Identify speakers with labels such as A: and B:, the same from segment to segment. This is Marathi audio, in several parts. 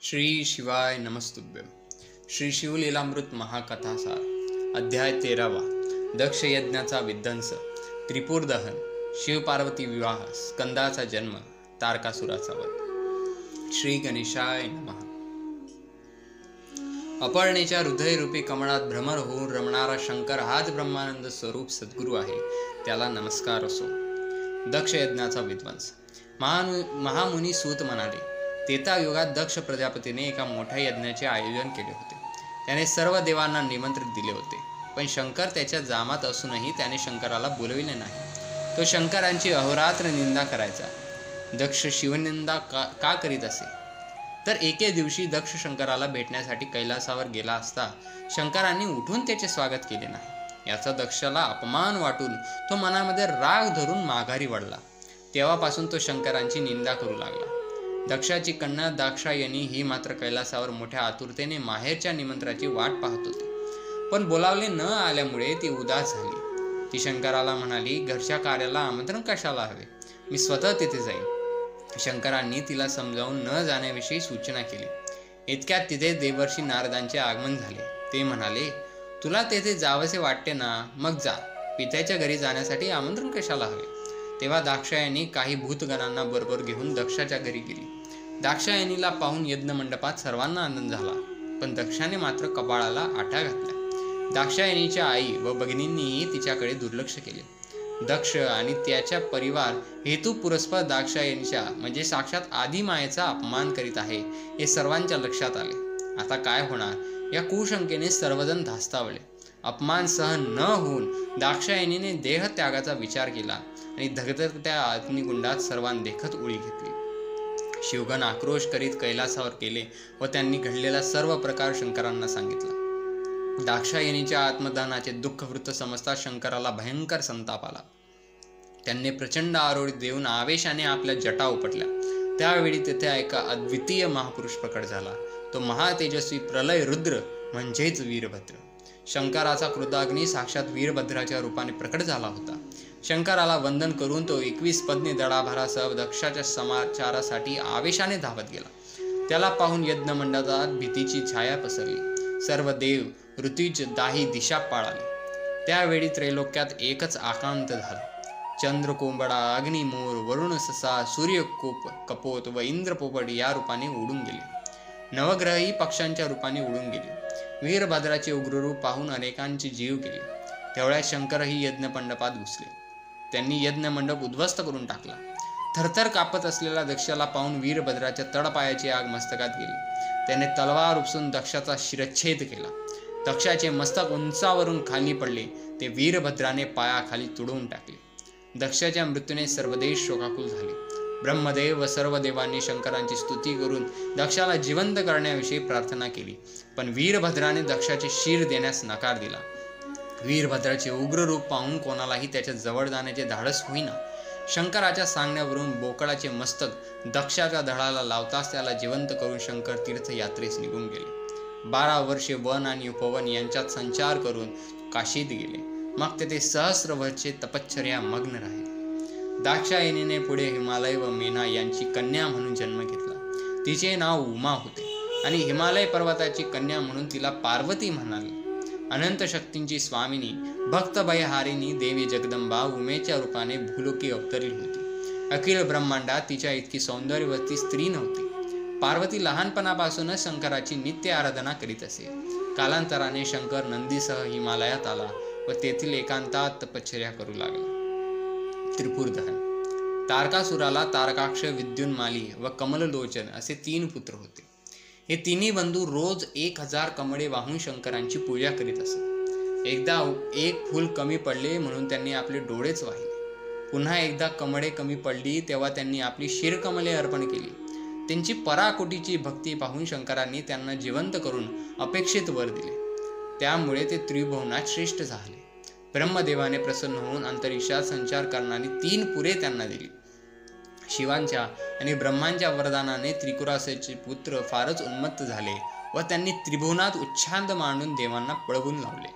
A: श्री शिवाय नमस्तुभ्यम. श्री शिवलीलामृत महाकथासार. अध्याय 13वा. दक्ष यज्ञाचा विध्वंस, त्रिपुर दहन, शिवपार्वती विवाह, स्कंदाचा जन्म, तारकासुराचा वध. श्री गणेशाय नमः. अपर्णेच्या हृदयरूपी कमळात भ्रमर होऊन रमणारा शंकर हाच ब्रह्मानंद स्वरूप सद्गुरू आहे, त्याला नमस्कार असो. दक्ष यज्ञाचा विध्वंस. महामुनी सूत म्हणाले, त्रेतायुगात दक्ष प्रजापतीने एका मोठ्या यज्ञाचे आयोजन केले होते. त्याने सर्व देवांना निमंत्रित दिले होते, पण शंकर त्याच्या जामात असूनही त्याने शंकराला बोलविले नाही. तो शंकरांची अहोरात्र निंदा करायचा. दक्ष शिवनिंदा का करीत असे? तर एके दिवशी दक्ष शंकराला भेटण्यासाठी कैलासावर गेला असता शंकरांनी उठून त्याचे स्वागत केले नाही. याचा दक्षाला अपमान वाटून तो मनामध्ये राग धरून माघारी वळला. तेव्हापासून तो शंकरांची निंदा करू लागला. दक्षाची कन्या दाक्षायणी ही मात्र कैलासावर मोठ्या आतुरतेने माहेरच्या निमंत्रणाची वाट पाहत होती, पण बोलावले न आल्यामुळे ती उदास झाली. ती शंकराला म्हणाली, घरच्या कार्याला आमंत्रण कशाला हवे, मी स्वतः तिथे जाईन. शंकरांनी तिला समजावून न जाण्याविषयी सूचना केली. इतक्यात तिथे देवर्षी नारदांचे आगमन झाले. ते म्हणाले, तुला तेथे जावसे वाटते ना, मग जा. पित्याच्या घरी जाण्यासाठी आमंत्रण कशाला हवे? तेव्हा दाक्षायणी काही भूतगणांना बरोबर घेऊन दक्षाच्या घरी गेली. दाक्षायणीला पाहून यज्ञ मंडपात सर्वांना आनंद झाला, पण दक्षाने मात्र कपाळाला आठा घातला. दाक्षायणीच्या आई व भगिनींनीही तिच्याकडे दुर्लक्ष केले. दक्ष आणि त्याच्या परिवार हेतू पुरस्पर दाक्षायणीच्या म्हणजे साक्षात आदिमायेचा अपमान करीत आहे हे सर्वांच्या लक्षात आले. आता काय होणार या कुशंकेने सर्वजण धास्तावले. अपमान सहन न होऊन दाक्षायणीने देहत्यागाचा विचार केला आणि धगधगत्या अग्निकुंडात सर्वांदेखत उडी घेतली. शिवगण आक्रोश करीत कैलासावर गेले व त्यांनी घडलेला सर्व प्रकार शंकरांना सांगितला. दाक्षायणीच्या आत्मदानाचे दुःख वृत्त समजता शंकराला भयंकर संताप आला. त्यांनी प्रचंड आरोळी देऊन आवेशाने आपल्या जटा उपटल्या. त्यावेळी तेथे एका अद्वितीय महापुरुष प्रकट झाला. तो महातेजस्वी प्रलय रुद्र म्हणजेच वीरभद्र. शंकराचा क्रोधाग्नी साक्षात वीरभद्राच्या रूपाने प्रकट झाला होता. शंकराला वंदन करून तो 21 पत्नी दडाभारासह दक्षाच्या समाचारासाठी आवेशाने धावत गेला. त्याला पाहून यज्ञ मंडपात भीतीची छाया पसरली. सर्व देव ऋतुज दाही दिशा पाळाली. त्यावेळी त्रैलोक्यात एकच आकांत झाला. चंद्र कोंबडा, अग्निमोर, वरुण ससा, सूर्य कपोत व इंद्र पोपट या रूपाने उडून गेले. नवग्रहही पक्ष्यांच्या रूपाने उडून गेले. वीरभद्राचे उग्ररूप पाहून अनेकांचे जीव गेले. तेवढ्या शंकरही यज्ञ मंडपात घुसले. त्यांनी यज्ञ मंडप उद्ध्वस्त करून टाकला. थरथर कापत असलेल्या दक्षाला पाहून वीरभद्राच्या तळपायाची आग मस्तकात गेली. त्याने तलवार उपसून दक्षाचा शिरच्छेद केला. दक्षाचे मस्तक उंचावरून खाली पडले. ते वीरभद्राने पायाखाली तुडवून टाकले. दक्षाच्या मृत्यूने सर्व देश शोकाकुल झाले. ब्रह्मदेव व सर्व देवांनी शंकरांची स्तुती करून दक्षाला जिवंत करण्याविषयी प्रार्थना केली, पण वीरभद्राने दक्षाचे शिर देण्यास नकार दिला. वीरभद्राचे उग्र रूप पाहून कोणालाही त्याच्या जवळ जाण्याचे धाडस होईना. शंकराच्या सांगण्यावरून बोकडाचे मस्तक दक्षाच्या धडाला लावताच त्याला जिवंत करून शंकर तीर्थयात्रेस निघून गेले. 12 वर्षे वन आणि उपवन यांच्यात संचार करून काशीत गेले. मग तेथे सहस्र वर्षे तपश्चर्या मग्न राहिले. दाक्षायणीने पुढे हिमालय व मेना यांची कन्या म्हणून जन्म घेतला. तिचे नाव उमा होते आणि हिमालय पर्वताची कन्या म्हणून तिला पार्वती म्हणाले. अनंत शक्तींची स्वामिनी भक्तभयहारिणी देवी जगदंबा उमेच्या रूपाने भूलोकी अवतरली होती. अखिल ब्रह्मांडात तिच्या इतकी सौंदर्यवती स्त्री नव्हती. पार्वती लहानपणापासूनच शंकराची नित्य आराधना करीत असे. कालांतराने शंकर नंदीसह हिमालयात आला व तेथील एकांतात तपश्चर्या करू लागला. त्रिपुर दहन. तारकासुराला तारकाक्ष, विद्युन्माली व कमललोचन असे 3 पुत्र होते. हे तिन्ही बंधू रोज 1000 कमळे वाहून शंकरांची पूजा करीत असत. एकदा एक फूल कमी पडले म्हणून त्यांनी आपले डोळेच वाहिले. पुन्हा एकदा कमळे कमी पडली तेव्हा त्यांनी आपली शिरकमले अर्पण केली. त्यांची पराकोटीची भक्ती पाहून शंकरांनी त्यांना जिवंत करून अपेक्षित वर दिले. त्यामुळे ते त्रिभुवनात श्रेष्ठ झाले. ब्रह्मदेवाने प्रसन्न होऊन अंतरिक्षात संचार करणारी 3 पुरे त्यांना दिली. शिवांच्या आणि ब्रह्मांच्या वरदानाने त्रिपुरासुराचे पुत्र फारच उन्मत्त झाले व त्यांनी त्रिभुवनात उच्छाद मांडून देवांना पळवून लावले.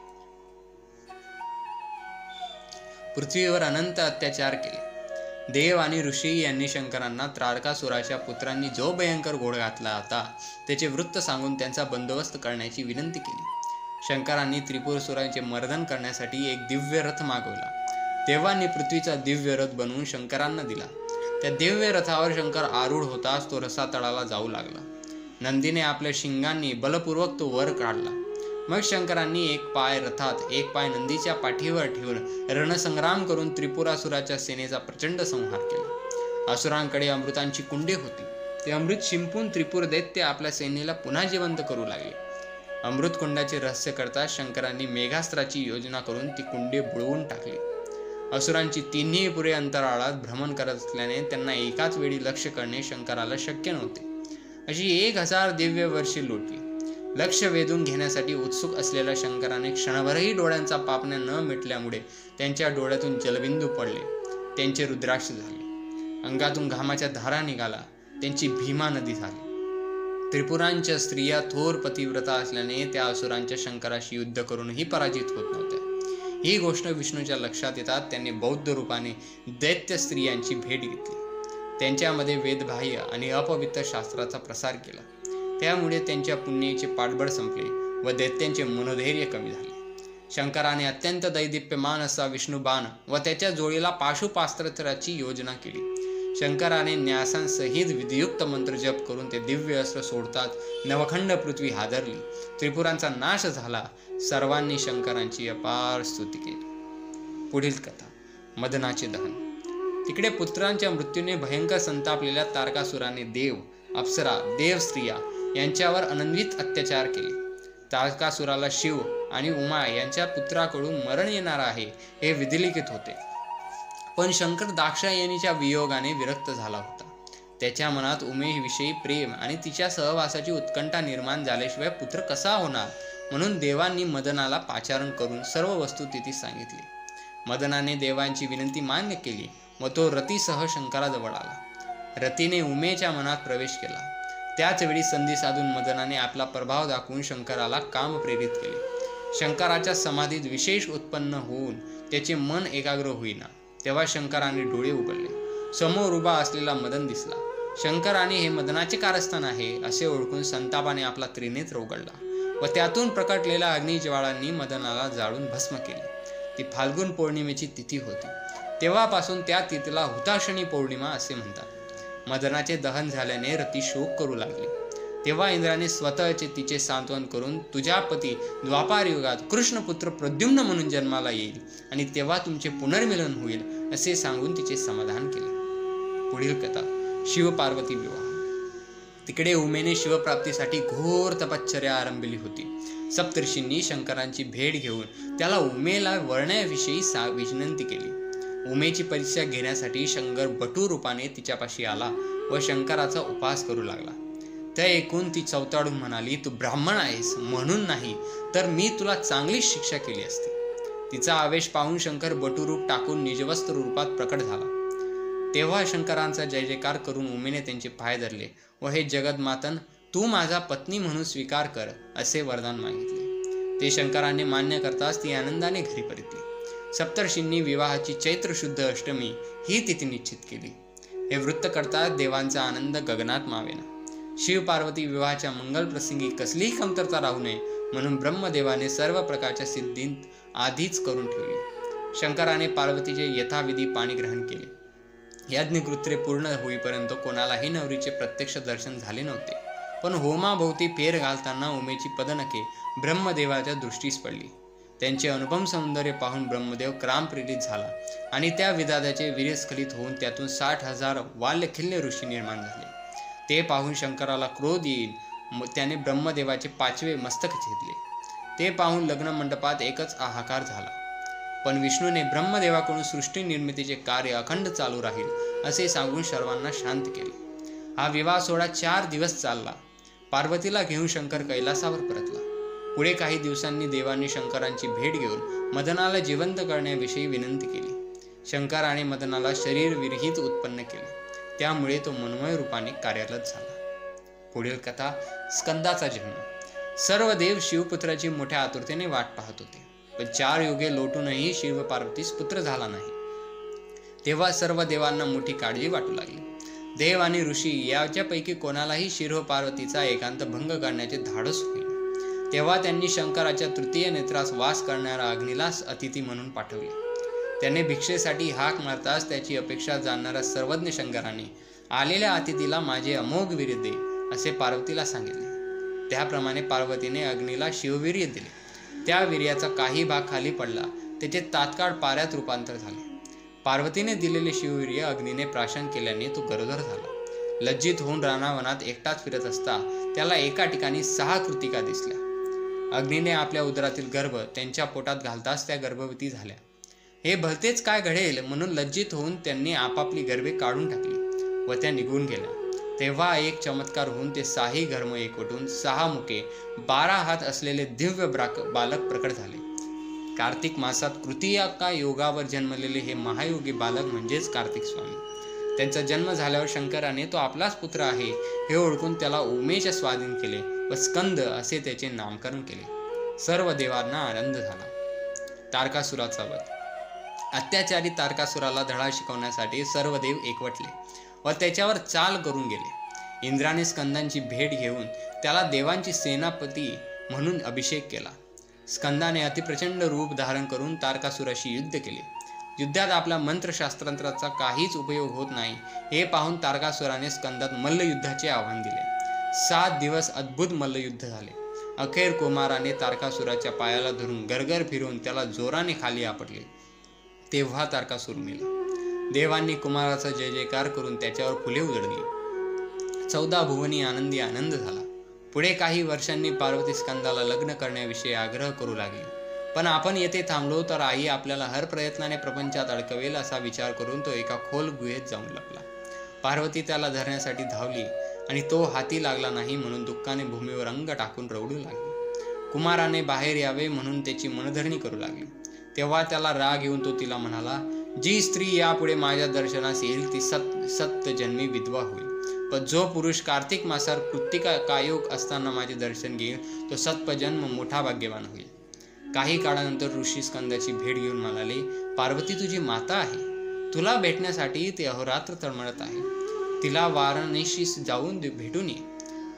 A: पृथ्वीवर अनंत अत्याचार केले. देव आणि ऋषी यांनी शंकरांना तारकासुराच्या पुत्रांनी जो भयंकर घोळ घातला होता त्याचे वृत्त सांगून त्यांचा बंदोबस्त करण्याची विनंती केली. शंकरांनी त्रिपुरासुरांचे मर्दन करण्यासाठी एक दिव्य रथ मागवला. देवांनी पृथ्वीचा दिव्य रथ बनवून शंकरांना दिला. त्या दिव्य रथावर शंकर आरूढ होताच तो रसातळाला जाऊ लागला. नंदीने आपल्या शिंगांनी बलपूर्वक तो वर काढला. मग शंकरांनी एक पाय रथात एक पाय नंदीच्या पाठीवर ठेवून रणसंग्राम करून त्रिपुरासुराच्या सेनेचा प्रचंड संहार केला. असुरांकडे अमृतांची कुंडे होती. ते अमृत शिंपून त्रिपुर दैत्य आपल्या सेनेला पुन्हा जिवंत करू लागले. अमृत कुंडाचे रहस्य करता शंकरांनी मेघास्त्राची योजना करून ती कुंडे बुडवून टाकली. असुरांची तिन्ही पुरे अंतराळात भ्रमण करत असल्याने त्यांना एकाच वेळी लक्ष्य करणे शंकराला शक्य नव्हते. अशी 1000 दिव्य वर्षे लोटली. लक्ष वेधून घेण्यासाठी उत्सुक असलेल्या शंकराने क्षणभरही डोळ्यांचा पापण्या न मिटल्यामुळे त्यांच्या डोळ्यातून जलबिंदू पडले. त्यांचे रुद्राक्ष झाले. अंगातून घामाच्या धारा निघाला. त्यांची भीमा नदी झाली. त्रिपुरांच्या स्त्रिया थोर पतिव्रता असल्याने त्या असुरांच्या शंकराशी युद्ध करूनही पराजित होत नव्हत्या. ही गोष्ट विष्णूच्या लक्षात येतात त्यांनी बौद्ध रूपाने दैत्य स्त्रियांची भेट घेतली. त्यांच्यामध्ये वेदबाह्य आणि अपवित्र शास्त्राचा प्रसार केला. त्यामुळे त्यांच्या पुण्याचे पाठबळ संपले व दैत्यांचे मनोधैर्य कमी झाले. शंकराने अत्यंत दैदिप्यमान असा विष्णुबाण व त्याच्या जोडीला पाशुपास्त्राची योजना केली. शंकराने न्यासांसहित विधियुक्त मंत्र जप करून ते दिव्य अस्त्र सोडतात नवखंड पृथ्वी हादरली. त्रिपुरांचा नाश झाला. सर्वांनी शंकरांची अपार स्तुती केली. पुढील कथा मदनाचे दहन. तिकडे पुत्रांच्या मृत्यूने भयंकर संतापलेल्या तारकासुराने देव, अप्सरा, देव स्त्रिया यांच्यावर अनन्वित अत्याचार केले. तारकासुराला शिव आणि उमा यांच्या पुत्राकडून मरण येणार आहे हे विधिलिखित होते. पण शंकर दाक्षायणीच्या वियोगाने विरक्त झाला होता. त्याच्या मनात उमेविषयी प्रेम आणि तिच्या सहवासाची उत्कंठा निर्माण झाल्याशिवाय पुत्र कसा होणार, म्हणून देवांनी मदनाला पाचारण करून सर्व वस्तुस्थिती सांगितली. मदनाने देवांची विनंती मान्य केली व तो रतीसह शंकराजवळ आला. रतीने उमेच्या मनात प्रवेश केला. त्याच वेळी संधी साधून मदनाने आपला प्रभाव दाखवून शंकराला काम प्रेरित केले. शंकराच्या समाधीत विशेष उत्पन्न होऊन त्याचे मन एकाग्र होईना. तेव्हा शंकराने डोळे उघडले. समोर उभा असलेला मदन दिसला. शंकराने हे मदनाचे कारस्थान आहे असे ओळखून संतापाने आपला त्रिनेत्र उघडला व त्यातून प्रकटलेल्या अग्निज्वाळांनी मदनाला जाळून भस्म केले. ती फाल्गुन पौर्णिमेची तिथी होती. तेव्हापासून त्या तिथीला हुताशनी पौर्णिमा असे म्हणतात. मदनाचे दहन झाल्याने रती शोक करू लागले. तेव्हा इंद्राने स्वतःचे तिचे सांत्वन करून तुझ्या पती द्वापार युगात कृष्णपुत्र प्रद्युम्न म्हणून जन्माला येईल आणि तेव्हा तुमचे पुनर्मिलन होईल असे सांगून तिचे समाधान केले. पुढील कथा शिवपार्वती विवाह. तिकडे उमेने शिवप्राप्तीसाठी घोर तपश्चर्या आरंभली होती. सप्तर्षींनी शंकरांची भेट घेऊन त्याला उमेला वळण्याविषयी विनंती केली. उमेची परीक्षा घेण्यासाठी शंकर बटू रूपाने तिच्यापाशी आला व शंकराचा उपास करू लागला. त्या ऐकून ती चवताळून म्हणाली, तू ब्राह्मण आहेस म्हणून नाही तर मी तुला चांगलीच शिक्षा केली असती. तिचा आवेश पाहून शंकर बटूरूप टाकून निजवस्त्र रूपात प्रकट झाला. तेव्हा शंकरांचा जय जयकार करून उमेने त्यांचे पाय धरले व हे जगदमातन तू माझा पत्नी म्हणून स्वीकार कर असे वरदान मागितले. ते शंकराने मान्य करताच ती आनंदाने घरी परतली. सप्तर्षींनी विवाहाची चैत्र शुद्ध अष्टमी ही तिथी निश्चित केली. हे वृत्त करता देवांचा आनंद गगनात मावेना. शिव पार्वती विवाहाच्या मंगल प्रसंगी कसलीही कमतरता राहू नये म्हणून ब्रह्मदेवाने सर्व प्रकारच्या सिद्धींत आधीच करून ठेवली. शंकराने पार्वतीचे यथाविधी पाणी ग्रहण केले. यज्ञकृत्ये पूर्ण होईपर्यंत कोणालाही नवरीचे प्रत्यक्ष दर्शन झाले नव्हते. पण होमाभोवती फेर घालताना उमेची पदनखे ब्रह्मदेवाच्या दृष्टीस पडली. त्यांचे अनुपम सौंदर्य पाहून ब्रह्मदेव क्रामप्रेरित झाला आणि त्या विधात्याचे वीर्यस्खलित होऊन त्यातून 60,000 वाल्यखिल्य ऋषी निर्माण झाले. ते पाहून शंकराला क्रोध येईल. त्याने ब्रह्मदेवाचे 5वे मस्तक छेदले. ते पाहून लग्न मंडपात एकच हाहाकार झाला. पण विष्णूने ब्रह्मदेवाकडून सृष्टी निर्मितीचे कार्य अखंड चालू राहील असे सांगून सर्वांना शांत केले. हा विवाह सोहळा 4 दिवस चालला. पार्वतीला घेऊन शंकर कैलासावर परतला. पुढे काही दिवसांनी देवांनी शंकरांची भेट घेऊन मदनाला जिवंत करण्याविषयी विनंती केली. शंकराने मदनाला शरीर विरहित उत्पन्न केले. त्यामुळे तो मनमय रूपाने कार्यरत झाला. पुढील कथा स्कंदाचा जन्म. सर्व देव शिवपुत्राची मोठ्या आतुरतेने वाट पाहत होते. पण 4 युगे लोटूनही शिव पार्वतीस पुत्र झाला नाही. तेव्हा सर्व देवांना मोठी काळजी वाटू लागली. देव आणि ऋषी याच्यापैकी कोणालाही शिरो पार्वतीचा एकांत भंग करण्याचे धाडस होईल. तेव्हा त्यांनी शंकराच्या तृतीय नेत्रास वास करणाऱ्या अग्नीलाच अतिथी म्हणून पाठवले. त्याने भिक्षेसाठी हाक मारताच त्याची अपेक्षा जाणणाऱ्या सर्वज्ञ शंकराने आलेल्या अतिथीला माझे अमोघ वीर्य दे असे पार्वतीला सांगितले. त्याप्रमाणे पार्वतीने अग्नीला शिववीर्य दिले. त्या वीर्याचा काही भाग खाली पडला. त्याचे तात्काळ पाऱ्यात रूपांतर झाले. पार्वतीने दिलेले शिववीर्य अग्नीने प्राशन केल्याने तो गरोदर झाला. लज्जित होऊन रानावनात एकटाच फिरत असता त्याला एका ठिकाणी 6 कृतिका दिसल्या. अग्नीने आपल्या उदरातील गर्भ त्यांच्या पोटात घालताच त्या गर्भवती झाल्या. हे भलतेच काय घडेल म्हणून लज्जित होऊन त्यांनी आपापली गर्भे काढून टाकली व त्या निघून गेल्या. तेव्हा एक चमत्कार होऊन ते 6ही गर्भ एकवटून 6 मुखे 12 हात असलेले दिव्य बालक प्रकट झाले. कार्तिक मासात कृतिका योगावर जन्मलेले हे महायोगी बालक म्हणजेच कार्तिक स्वामी. त्यांचा जन्म झाल्यावर शंकराने तो आपलाच पुत्र आहे हे ओळखून त्याला उमेश स्वाधीन केले व स्कंद असे त्याचे नामकरण केले. सर्व देवांना आनंद झाला. तारकासुराचा वध. अत्याचारी तारकासुराला धडा शिकवण्यासाठी सर्व देव एकवटले व त्याच्यावर चाल करून गेले. इंद्राने स्कंदांची भेट घेऊन त्याला देवांची सेनापती म्हणून अभिषेक केला. स्कंदाने अतिप्रचंड रूप धारण करून तारकासुराशी युद्ध केले. युद्धात आपल्या मंत्रशास्त्रांचा काहीच उपयोग होत नाही हे पाहून तारकासुराने स्कंदात मल्लयुद्धाचे आव्हान दिले. 7 दिवस अद्भुत मल्लयुद्ध झाले. अखेर कुमाराने तारकासुराच्या पायाला धरून गरगर फिरवून त्याला जोराने खाली आपटले. तेव्हा तारकासुर मेला. देवांनी कुमाराचा जय जयकार करून त्याच्यावर फुले उधळली. 14 भुवनी आनंदी आनंद झाला. पुढे काही वर्षांनी पार्वती स्कंदाला लग्न करण्याविषयी आग्रह करू लागली. पण आपण येथे थांबलो तर आई आपल्याला हर प्रयत्नाने प्रपंचात अडकवेल असा विचार करून तो एका खोल गुहेत जाऊन लपला. पार्वती त्याला धरण्यासाठी धावली आणि तो हाती लागला नाही म्हणून दुःखाने भूमीवर अंग टाकून रडू लागली. कुमाराने बाहेर यावे म्हणून त्याची मनधरणी करू लागली. तेव्हा त्याला राग येऊन तो तिला म्हणाला, जी स्त्री यापुढे माझ्या दर्शनास येईल ती सत्य जन्मी विधवा होईल. पण जो पुरुष कार्तिक मासात कृतिका कायोग असताना माझे दर्शन घेईल तो सत्पजन्म मोठा भाग्यवान होईल. काही काळानंतर ऋषी स्कंदाची भेट घेऊन म्हणाले, पार्वती तुझी माता आहे. तुला भेटण्यासाठी ते अहोरात्र तळमळत आहे. तिला वाराणसीस जाऊन भेटून ये.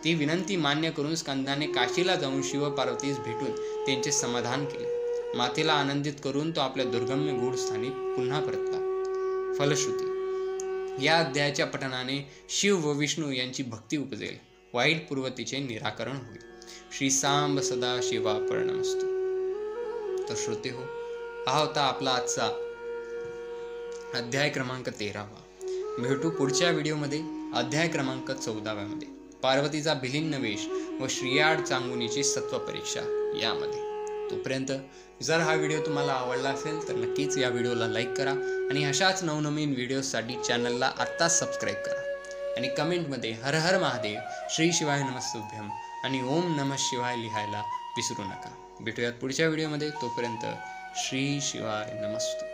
A: ती विनंती मान्य करून स्कंदाने काशीला जाऊन शिव पार्वतीस भेटून त्यांचे समाधान केले. मातेला आनंदित करून तो आपल्या दुर्गम्य गूढ स्थानी पुन्हा परतला. फलश्रुती. या अध्यायाच्या पठणाने शिव व विष्णू यांची भक्ती उपजेल. वाईट पूर्वतीचे निराकरण होईल. श्री सांब सदा शिवार्पणमस्तु. तर श्रोते हो, हा होता आपला आजचा अध्याय क्रमांक 13. भेटू पुढच्या व्हिडिओमध्ये अध्याय क्रमांक 14 मध्ये. पार्वतीचा भिलिन्न वेश व श्रीयाड चांगुनीची सत्व परीक्षा यामध्ये. तोपर्यंत जर हा व्हिडिओ तुम्हाला आवडला असेल तर नक्कीच या व्हिडिओला लाईक करा आणि अशाच नवनवीन व्हिडिओसाठी चॅनलला आत्ताच सबस्क्राईब करा आणि कमेंटमध्ये हर हर महादेव, श्री शिवाय नमस्तुभ्यम आणि ओम नमः शिवाय लिहायला विसरू नका. भेटूयात पुढच्या व्हिडिओमध्ये. तोपर्यंत श्री शिवाय नमस्तु.